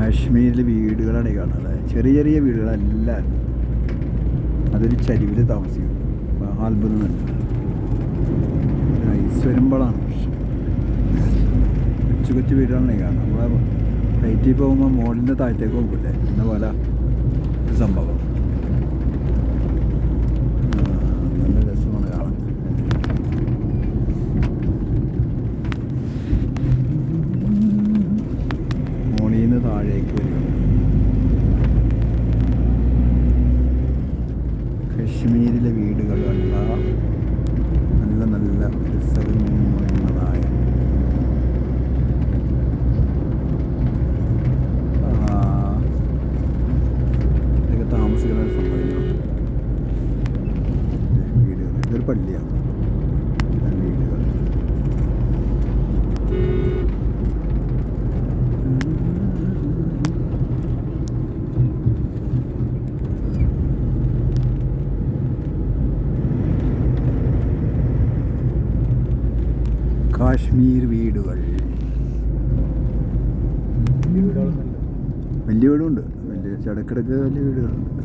കാശ്മീരിലെ വീടുകളാണ് കാണുന്നത്. ചെറിയ ചെറിയ വീടുകളെല്ലാം അതൊരു ചരിവിൽ താമസിക്കും. അത്ഭുതമല്ല, ഐസ് വരുമ്പോഴാണ് പ്രശ്നം. കൊച്ചു കൊച്ചു വീടുകളാണ് കാണുന്നത്. നമ്മളെ ഫ്ലൈറ്റിൽ പോകുമ്പോൾ മോളിൻ്റെ താഴത്തേക്ക് നോക്കില്ലേ, എന്ന പോലെ ഒരു സംഭവം. നല്ല രസമാണ് കാണാൻ. മോളിൽ നിന്ന് താഴേക്ക് വരിക. കശ്മീരിലെ വീടുകൾ കണ്ട നല്ല നല്ല രസകരമായ ഇതൊക്കെ താമസിക്കുന്ന ഒരു സംഭവമാണ്. വീടുകൾ, ഇതൊരു പള്ളിയാണ്. വീടുകൾ കാശ്മീർ വീടുകൾ. വലിയ വീടുമുണ്ട്, വലിയ ഇടയ്ക്കിടയ്ക്ക് വലിയ വീടുകളുണ്ട്.